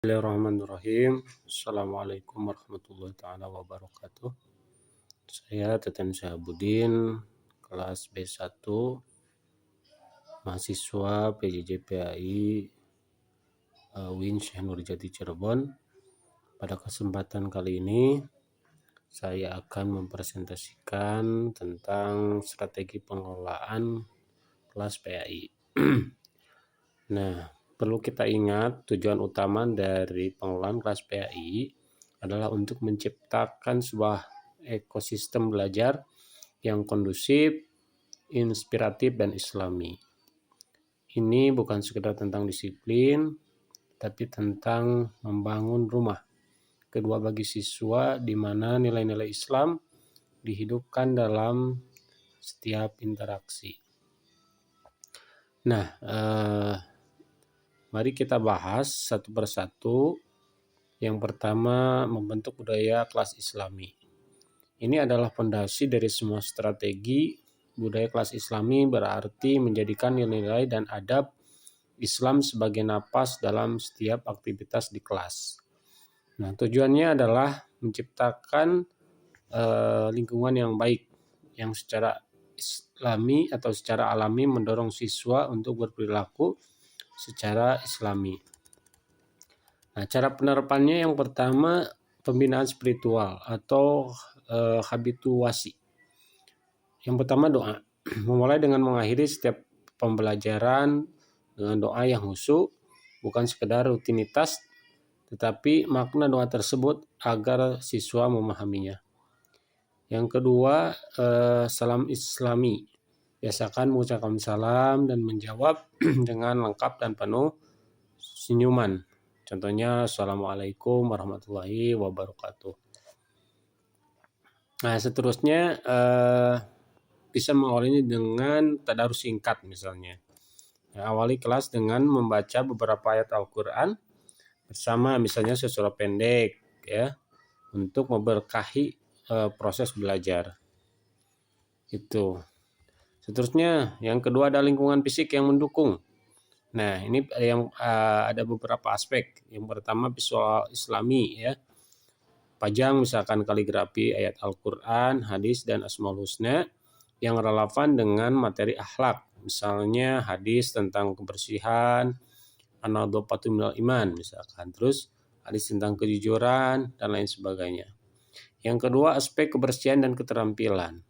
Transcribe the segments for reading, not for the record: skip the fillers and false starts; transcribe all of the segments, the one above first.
Bismillahirrahmanirrahim. Assalamualaikum warahmatullahi taala wabarakatuh. Saya Teten Syahabudin, kelas B1, mahasiswa PJJ PAI UIN Syekh Nurjati Cirebon. Pada kesempatan kali ini saya akan mempresentasikan tentang strategi pengelolaan kelas PAI. Nah, perlu kita ingat tujuan utama dari pengelolaan kelas PAI adalah untuk menciptakan sebuah ekosistem belajar yang kondusif, inspiratif, dan islami. Ini bukan sekedar tentang disiplin, tapi tentang membangun rumah kedua bagi siswa di mana nilai-nilai Islam dihidupkan dalam setiap interaksi. Nah, mari kita bahas satu persatu. Yang pertama, membentuk budaya kelas Islami. Ini adalah fondasi dari semua strategi. Budaya kelas Islami berarti menjadikan nilai-nilai dan adab Islam sebagai napas dalam setiap aktivitas di kelas. Nah, tujuannya adalah menciptakan lingkungan yang baik, yang secara Islami atau secara alami mendorong siswa untuk berperilaku secara Islami. Nah, cara penerapannya yang pertama, pembinaan spiritual atau habituasi. Yang pertama, doa. Memulai dengan mengakhiri setiap pembelajaran dengan doa yang khusyuk, bukan sekedar rutinitas, tetapi makna doa tersebut agar siswa memahaminya. Yang kedua, salam Islami. Biasakan mengucapkan salam dan menjawab dengan lengkap dan penuh senyuman. Contohnya, Assalamualaikum warahmatullahi wabarakatuh. Nah, seterusnya bisa mengawalinya dengan tadarus singkat misalnya. Nah, awali kelas dengan membaca beberapa ayat Al-Quran bersama, misalnya sesurah pendek, ya, untuk memberkahi proses belajar. Itu. Seterusnya, yang kedua ada lingkungan fisik yang mendukung. Nah, ini yang ada beberapa aspek. Yang pertama, visual Islami, ya. Pajang misalkan kaligrafi ayat Al-Quran, hadis, dan Asmaul Husna yang relevan dengan materi akhlak. Misalnya hadis tentang kebersihan, an-nadhafatu minal iman misalkan. Terus hadis tentang kejujuran dan lain sebagainya. Yang kedua, aspek kebersihan dan keterampilan.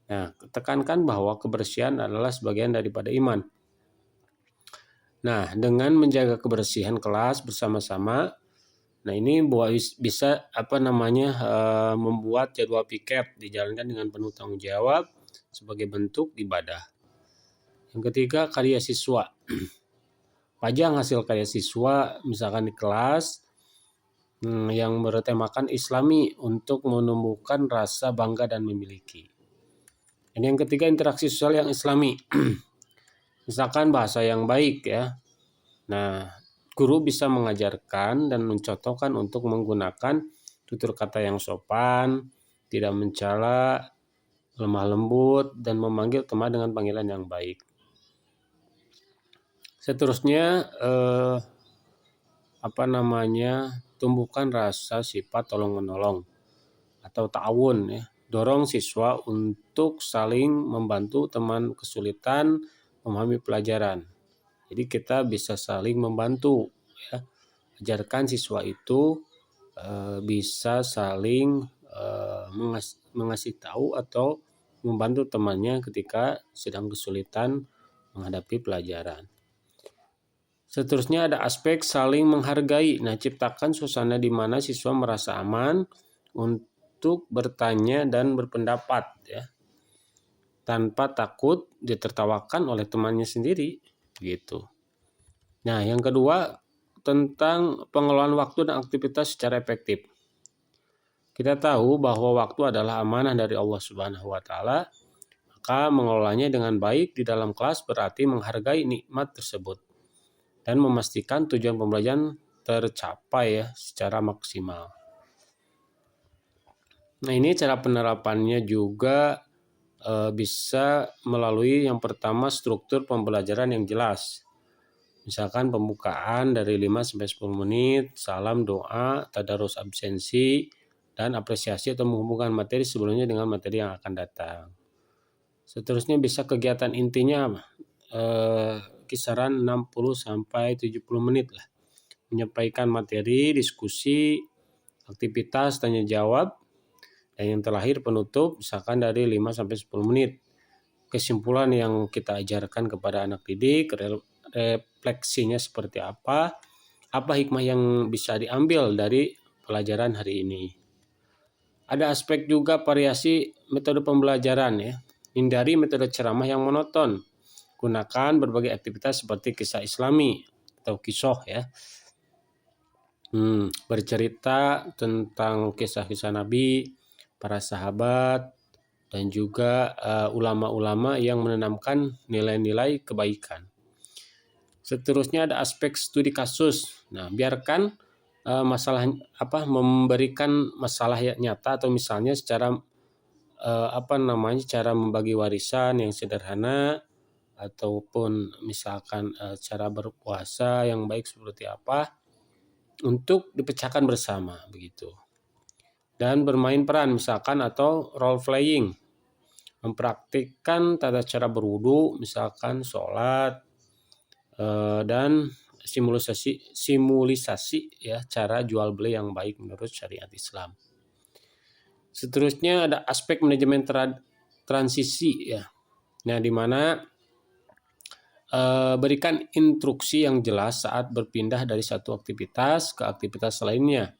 Nah, tekankan bahwa kebersihan adalah sebagian daripada iman. Nah, dengan menjaga kebersihan kelas bersama-sama, nah ini bisa membuat jadwal piket dijalankan dengan penuh tanggung jawab sebagai bentuk ibadah. Yang ketiga, karya siswa. Pajang hasil karya siswa misalkan di kelas yang bertemakan Islami untuk menumbuhkan rasa bangga dan memiliki. Dan yang ketiga, interaksi sosial yang Islami. Misalkan bahasa yang baik, ya. Nah, guru bisa mengajarkan dan mencontohkan untuk menggunakan tutur kata yang sopan, tidak mencela, lemah lembut, dan memanggil teman dengan panggilan yang baik. Seterusnya, tumbuhkan rasa sifat tolong-menolong atau ta'awun, ya. Dorong siswa untuk saling membantu teman kesulitan memahami pelajaran. Jadi kita bisa saling membantu, ya. Ajarkan siswa itu bisa saling mengasih tahu atau membantu temannya ketika sedang kesulitan menghadapi pelajaran. Seterusnya ada aspek saling menghargai. Nah, ciptakan suasana di mana siswa merasa aman untuk bertanya dan berpendapat, ya, tanpa takut ditertawakan oleh temannya sendiri, gitu. Nah, yang kedua tentang pengelolaan waktu dan aktivitas secara efektif. Kita tahu bahwa waktu adalah amanah dari Allah Subhanahu wa taala, maka mengelolanya dengan baik di dalam kelas berarti menghargai nikmat tersebut dan memastikan tujuan pembelajaran tercapai, ya, secara maksimal. Nah, ini cara penerapannya juga bisa melalui yang pertama struktur pembelajaran yang jelas. Misalkan pembukaan dari 5 sampai 10 menit, salam, doa, tadarus absensi, dan apresiasi atau menghubungkan materi sebelumnya dengan materi yang akan datang. Seterusnya bisa kegiatan intinya kisaran 60 sampai 70 menit lah. Menyampaikan materi, diskusi, aktivitas, tanya jawab, dan yang terakhir penutup misalkan dari 5 sampai 10 menit. Kesimpulan yang kita ajarkan kepada anak didik, refleksinya seperti apa hikmah yang bisa diambil dari pelajaran hari ini. Ada aspek juga variasi metode pembelajaran ya. Hindari metode ceramah yang monoton. Gunakan berbagai aktivitas seperti kisah Islami atau kisah ya. Bercerita tentang kisah-kisah Nabi, para sahabat, dan juga ulama-ulama yang menanamkan nilai-nilai kebaikan. Seterusnya ada aspek studi kasus. Nah, biarkan memberikan masalah nyata atau misalnya secara cara membagi warisan yang sederhana ataupun misalkan cara berpuasa yang baik seperti apa untuk dipecahkan bersama begitu. Dan bermain peran misalkan atau role playing, mempraktikkan tata cara berwudu misalkan sholat dan simulisasi ya cara jual beli yang baik menurut syariat Islam. Seterusnya ada aspek manajemen transisi ya. Nah, di mana berikan instruksi yang jelas saat berpindah dari satu aktivitas ke aktivitas lainnya.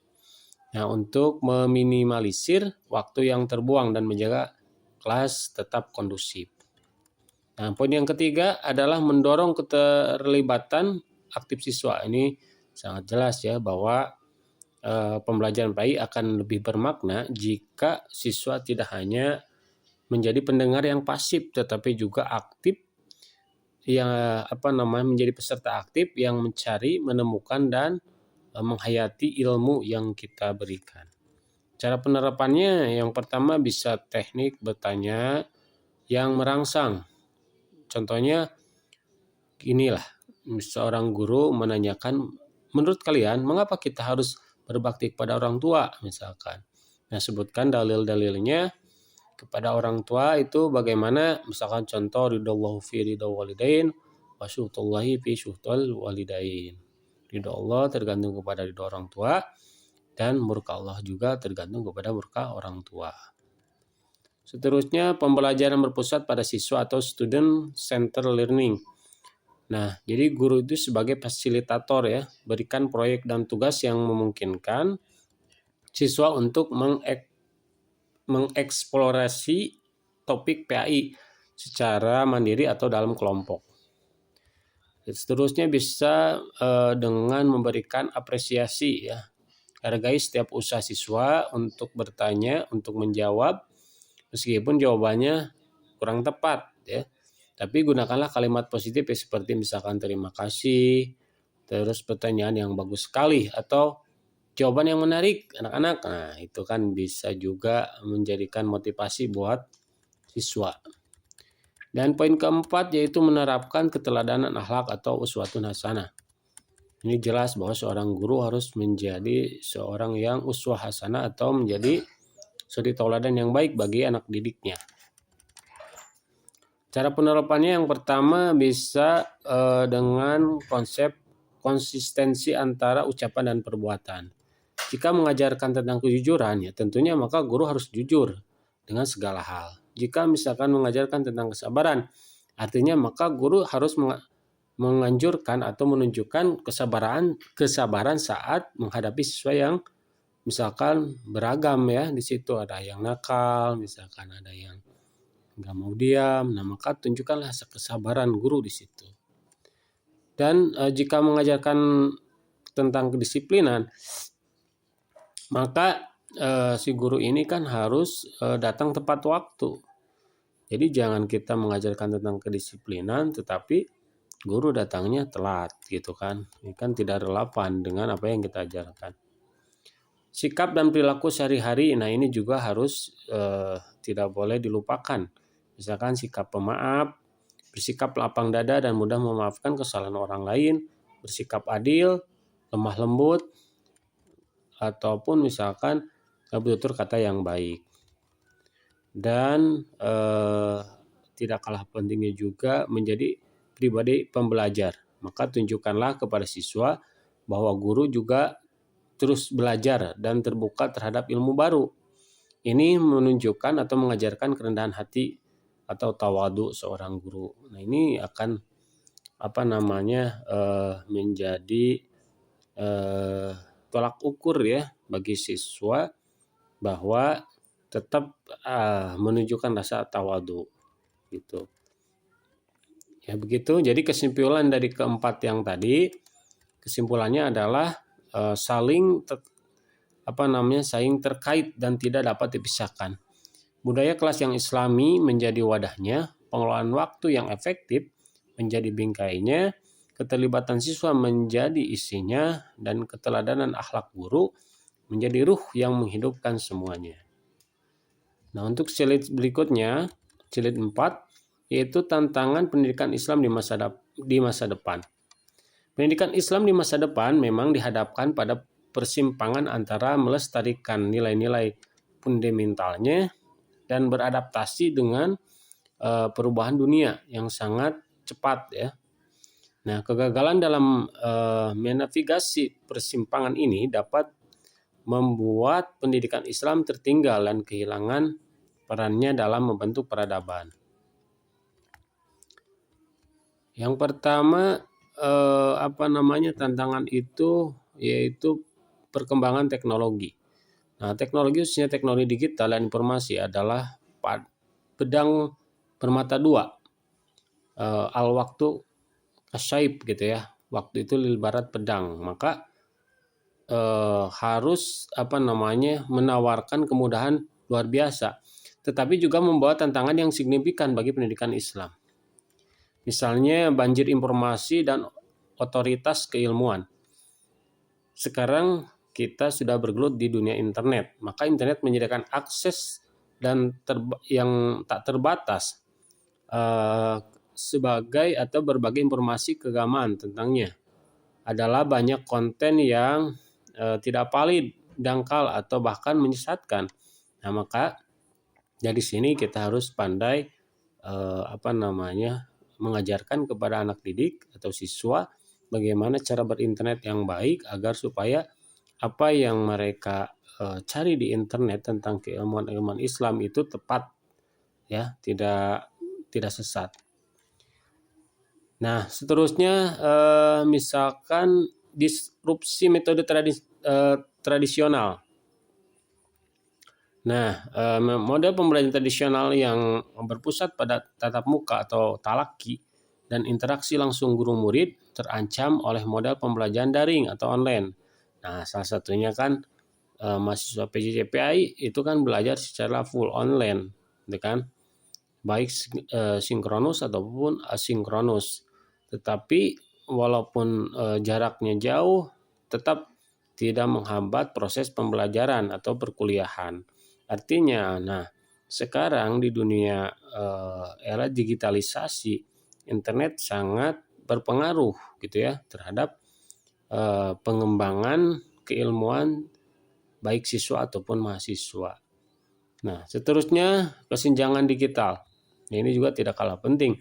Nah, untuk meminimalisir waktu yang terbuang dan menjaga kelas tetap kondusif. Nah, poin yang ketiga adalah mendorong keterlibatan aktif siswa. Ini sangat jelas ya bahwa pembelajaran baik akan lebih bermakna jika siswa tidak hanya menjadi pendengar yang pasif tetapi juga aktif yang menjadi peserta aktif yang mencari, menemukan dan menghayati ilmu yang kita berikan. Cara penerapannya yang pertama bisa teknik bertanya yang merangsang. Contohnya inilah, seorang guru menanyakan, menurut kalian mengapa kita harus berbakti kepada orang tua misalkan. Nah, sebutkan dalil-dalilnya kepada orang tua itu bagaimana, misalkan contoh ridallahu fi ridal walidain wa syuhtullahi fi syuhtul walidain. Ridho Allah tergantung kepada ridho orang tua dan murka Allah juga tergantung kepada murka orang tua. Seterusnya pembelajaran berpusat pada siswa atau student center learning. Nah, jadi guru itu sebagai fasilitator ya, berikan proyek dan tugas yang memungkinkan siswa untuk mengeksplorasi topik PAI secara mandiri atau dalam kelompok. Seterusnya bisa dengan memberikan apresiasi ya. Hargai setiap usaha siswa untuk bertanya, untuk menjawab meskipun jawabannya kurang tepat ya. Tapi gunakanlah kalimat positif ya, seperti misalkan terima kasih, terus pertanyaan yang bagus sekali atau jawaban yang menarik anak-anak. Nah, itu kan bisa juga menjadikan motivasi buat siswa. Dan poin keempat yaitu menerapkan keteladanan akhlak atau uswatun hasanah. Ini jelas bahwa seorang guru harus menjadi seorang yang uswah hasanah atau menjadi suri tauladan yang baik bagi anak didiknya. Cara penerapannya yang pertama bisa dengan konsep konsistensi antara ucapan dan perbuatan. Jika mengajarkan tentang kejujuran ya tentunya maka guru harus jujur dengan segala hal. Jika misalkan mengajarkan tentang kesabaran, artinya maka guru harus menganjurkan atau menunjukkan kesabaran saat menghadapi siswa yang misalkan beragam ya, di situ ada yang nakal, misalkan ada yang nggak mau diam. Nah, maka tunjukkanlah kesabaran guru di situ. Dan jika mengajarkan tentang kedisiplinan, maka si guru ini kan harus datang tepat waktu. Jadi jangan kita mengajarkan tentang kedisiplinan tetapi guru datangnya telat gitu kan. Ini kan tidak relevan dengan apa yang kita ajarkan. Sikap dan perilaku sehari-hari, nah ini juga harus tidak boleh dilupakan. Misalkan sikap pemaaf, bersikap lapang dada dan mudah memaafkan kesalahan orang lain, bersikap adil, lemah lembut, ataupun misalkan bertutur kata yang baik. Dan tidak kalah pentingnya juga menjadi pribadi pembelajar. Maka tunjukkanlah kepada siswa bahwa guru juga terus belajar dan terbuka terhadap ilmu baru. Ini menunjukkan atau mengajarkan kerendahan hati atau tawadu seorang guru. Nah, ini akan menjadi tolak ukur ya bagi siswa bahwa tetap menunjukkan rasa tawadu gitu. Ya begitu. Jadi kesimpulan dari keempat yang tadi, kesimpulannya adalah saling terkait dan tidak dapat dipisahkan. Budaya kelas yang Islami menjadi wadahnya, pengelolaan waktu yang efektif menjadi bingkainya, keterlibatan siswa menjadi isinya, dan keteladanan akhlak guru menjadi ruh yang menghidupkan semuanya. Nah, untuk slide berikutnya, slide 4, yaitu tantangan pendidikan Islam di masa depan. Pendidikan Islam di masa depan memang dihadapkan pada persimpangan antara melestarikan nilai-nilai fundamentalnya dan beradaptasi dengan perubahan dunia yang sangat cepat ya. Nah, kegagalan dalam menavigasi persimpangan ini dapat membuat pendidikan Islam tertinggal dan kehilangan perannya dalam membentuk peradaban. Yang pertama tantangan itu yaitu perkembangan teknologi. Nah, teknologi khususnya teknologi digital dan informasi adalah pedang bermata dua. Al-waktu asyaib gitu ya. Waktu itu ibarat pedang. Maka harus menawarkan kemudahan luar biasa. Tetapi juga membawa tantangan yang signifikan bagi pendidikan Islam. Misalnya banjir informasi dan otoritas keilmuan. Sekarang kita sudah bergelut di dunia internet. Maka internet menyediakan akses dan yang tak terbatas sebagai atau berbagai informasi keagamaan tentangnya. Adalah banyak konten yang tidak valid, dangkal atau bahkan menyesatkan. Nah, maka dari sini kita harus pandai mengajarkan kepada anak didik atau siswa bagaimana cara berinternet yang baik agar supaya apa yang mereka cari di internet tentang keilmuan-ilmuan Islam itu tepat ya, tidak sesat. Nah, seterusnya misalkan disrupsi metode tradisional. Nah, model pembelajaran tradisional yang berpusat pada tatap muka atau talaki dan interaksi langsung guru murid terancam oleh model pembelajaran daring atau online. Nah, salah satunya kan mahasiswa PJJPI itu kan belajar secara full online, gitu kan? Baik sinkronus ataupun asinkronus. Tetapi walaupun jaraknya jauh, tetap tidak menghambat proses pembelajaran atau perkuliahan. Artinya, sekarang di dunia era digitalisasi, internet sangat berpengaruh gitu ya terhadap pengembangan keilmuan baik siswa ataupun mahasiswa. Nah, seterusnya kesenjangan digital. Ini juga tidak kalah penting.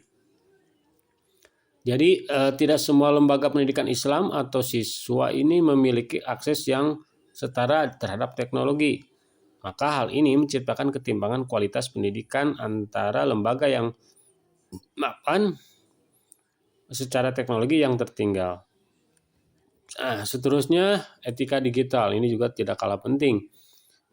Jadi tidak semua lembaga pendidikan Islam atau siswa ini memiliki akses yang setara terhadap teknologi. Maka hal ini menciptakan ketimpangan kualitas pendidikan antara lembaga yang secara teknologi yang tertinggal. Nah, seterusnya etika digital ini juga tidak kalah penting.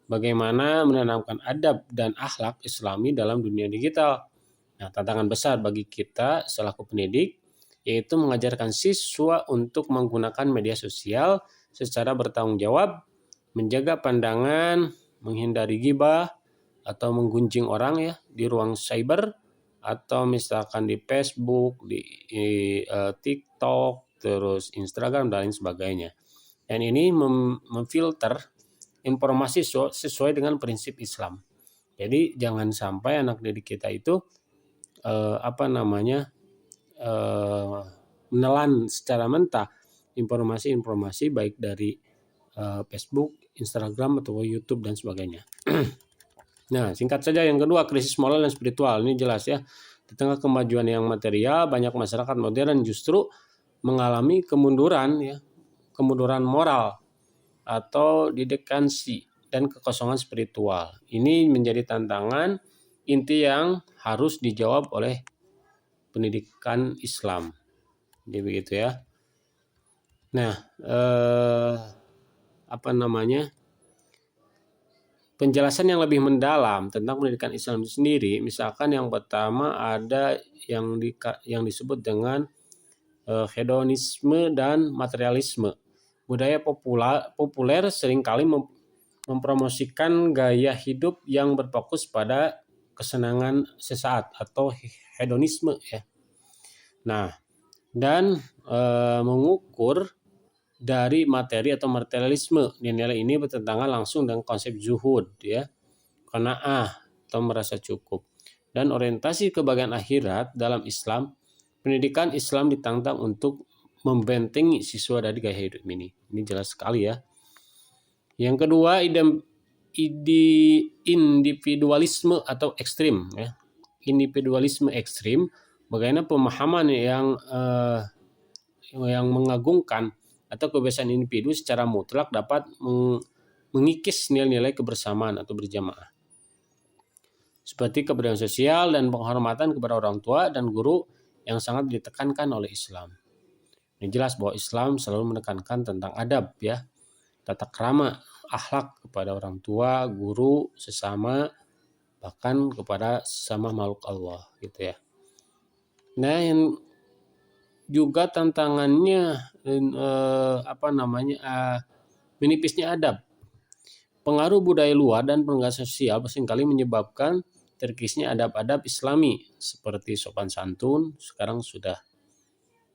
Bagaimana menanamkan adab dan akhlak Islami dalam dunia digital. Nah, tantangan besar bagi kita selaku pendidik yaitu mengajarkan siswa untuk menggunakan media sosial secara bertanggung jawab, menjaga pandangan, menghindari ghibah atau menggunjing orang ya di ruang cyber atau misalkan di Facebook, di TikTok, terus Instagram dan lain sebagainya. Dan ini memfilter informasi sesuai dengan prinsip Islam. Jadi jangan sampai anak didik kita itu menelan secara mentah informasi-informasi baik dari Facebook, Instagram, atau YouTube dan sebagainya. Nah, singkat saja yang kedua, krisis moral dan spiritual. Ini jelas ya. Di tengah kemajuan yang material, banyak masyarakat modern justru mengalami kemunduran ya, kemunduran moral atau didekansi dan kekosongan spiritual. Ini menjadi tantangan inti yang harus dijawab oleh pendidikan Islam. Jadi begitu ya. Nah, penjelasan yang lebih mendalam tentang pendidikan Islam itu sendiri, misalkan yang pertama ada yang disebut dengan hedonisme dan materialisme. Budaya populer seringkali mempromosikan gaya hidup yang berfokus pada kesenangan sesaat atau hedonisme ya. Nah, dan mengukur dari materi atau materialisme. Nilai ini bertentangan langsung dengan konsep zuhud ya, qanaah atau merasa cukup. Dan orientasi ke bagian akhirat dalam Islam, pendidikan Islam ditantang untuk membentengi siswa dari gaya hidup ini. Ini jelas sekali ya. Yang kedua, individualisme atau ekstrim ya. Individualisme ekstrim, bagaimana pemahaman yang mengagungkan atau kebebasan individu secara mutlak dapat mengikis nilai-nilai kebersamaan atau berjamaah. Seperti keberagaman sosial dan penghormatan kepada orang tua dan guru yang sangat ditekankan oleh Islam. Ini jelas bahwa Islam selalu menekankan tentang adab ya, tata krama, akhlak kepada orang tua, guru, sesama, bahkan kepada sesama makhluk Allah gitu ya. Nah, yang juga tantangannya menipisnya adab. Pengaruh budaya luar dan penggak sosial seringkali menyebabkan terkikisnya adab-adab Islami seperti sopan santun sekarang sudah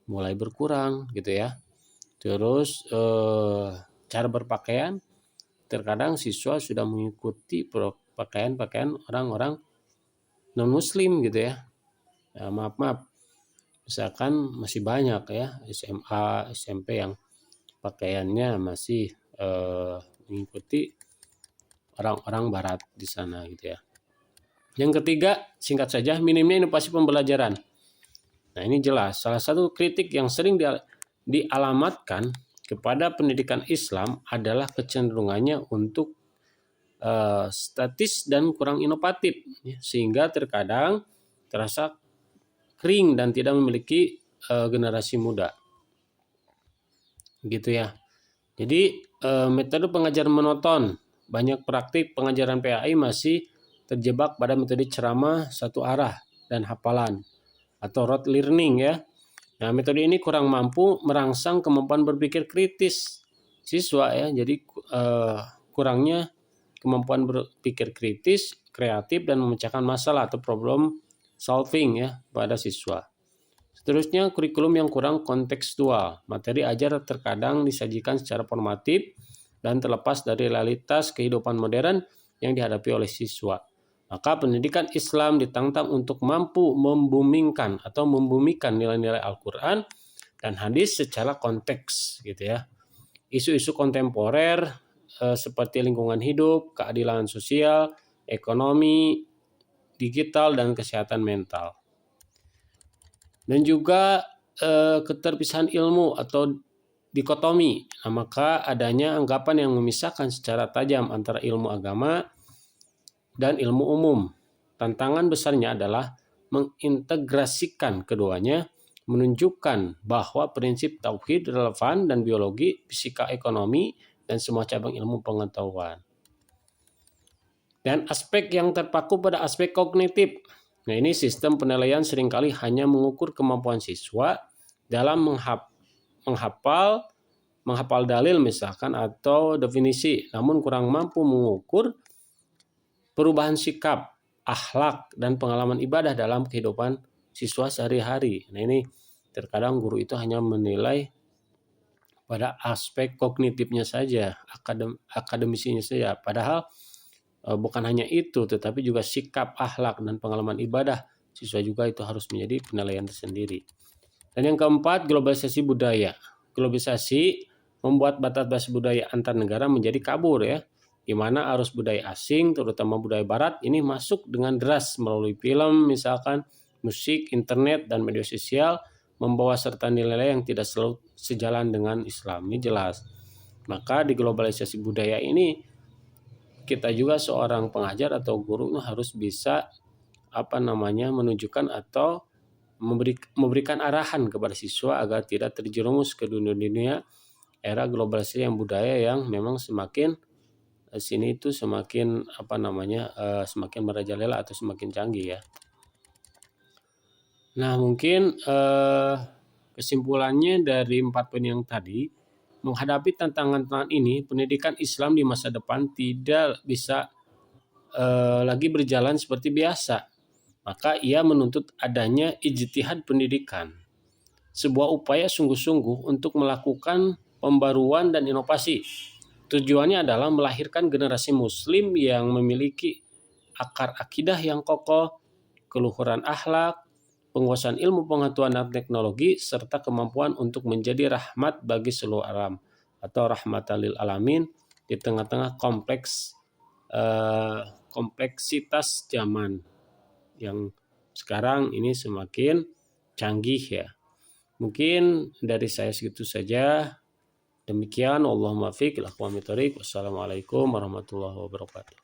mulai berkurang gitu ya. Terus cara berpakaian, terkadang siswa sudah mengikuti pakaian orang-orang non muslim gitu ya. Maaf misalkan masih banyak ya SMA, SMP yang pakaiannya masih mengikuti orang-orang barat di sana gitu ya. Yang ketiga, singkat saja, minimnya inovasi pembelajaran. Nah, ini jelas salah satu kritik yang sering dialamatkan kepada pendidikan Islam adalah kecenderungannya untuk statis dan kurang inovatif ya, sehingga terkadang terasa kering dan tidak memiliki generasi muda gitu ya. Jadi metode pengajaran monoton, banyak praktik pengajaran PAI masih terjebak pada metode ceramah satu arah dan hafalan atau rote learning ya. Nah, metode ini kurang mampu merangsang kemampuan berpikir kritis siswa ya. Jadi kurangnya kemampuan berpikir kritis, kreatif, dan memecahkan masalah atau problem solving ya pada siswa. Seterusnya, kurikulum yang kurang kontekstual. Materi ajar terkadang disajikan secara formatif dan terlepas dari realitas kehidupan modern yang dihadapi oleh siswa. Maka pendidikan Islam ditantang untuk mampu membumikan nilai-nilai Al-Quran dan hadis secara konteks gitu ya. Isu-isu kontemporer seperti lingkungan hidup, keadilan sosial, ekonomi, digital, dan kesehatan mental. Dan juga keterpisahan ilmu atau dikotomi. Nah, maka adanya anggapan yang memisahkan secara tajam antara ilmu agama dan ilmu umum. Tantangan besarnya adalah mengintegrasikan keduanya, menunjukkan bahwa prinsip tauhid relevan dan biologi, fisika, ekonomi, dan semua cabang ilmu pengetahuan. Dan aspek yang terpaku pada aspek kognitif. Nah, ini sistem penilaian seringkali hanya mengukur kemampuan siswa dalam menghafal dalil misalkan atau definisi, namun kurang mampu mengukur perubahan sikap, akhlak, dan pengalaman ibadah dalam kehidupan siswa sehari-hari. Nah, ini terkadang guru itu hanya menilai pada aspek kognitifnya saja, akademisinya saja. Padahal bukan hanya itu, tetapi juga sikap, akhlak, dan pengalaman ibadah siswa juga itu harus menjadi penilaian tersendiri. Dan yang keempat, globalisasi budaya. globalisasi membuat batas-batas budaya antar negara menjadi kabur ya, di mana arus budaya asing, terutama budaya barat, ini masuk dengan deras melalui film, misalkan musik, internet, dan media sosial, membawa serta nilai-nilai yang tidak selalu sejalan dengan Islam. Ini jelas. Maka di globalisasi budaya ini, kita juga seorang pengajar atau guru harus bisa menunjukkan atau memberikan arahan kepada siswa agar tidak terjerumus ke dunia-dunia era globalisasi yang budaya yang memang semakin sini itu semakin semakin merajalela atau semakin canggih ya. Nah, mungkin kesimpulannya dari 4 poin yang tadi, menghadapi tantangan-tantangan ini, pendidikan Islam di masa depan tidak bisa lagi berjalan seperti biasa. Maka ia menuntut adanya ijtihad pendidikan, sebuah upaya sungguh-sungguh untuk melakukan pembaruan dan inovasi. Tujuannya adalah melahirkan generasi muslim yang memiliki akar akidah yang kokoh, keluhuran akhlak, penguasaan ilmu pengetahuan dan teknologi, serta kemampuan untuk menjadi rahmat bagi seluruh alam atau rahmatan lil alamin di tengah-tengah kompleksitas zaman yang sekarang ini semakin canggih ya. Mungkin dari saya segitu saja. Demikian, Allahumma fiq ila aqwamit thoriq. Wassalamualaikum warahmatullahi wabarakatuh.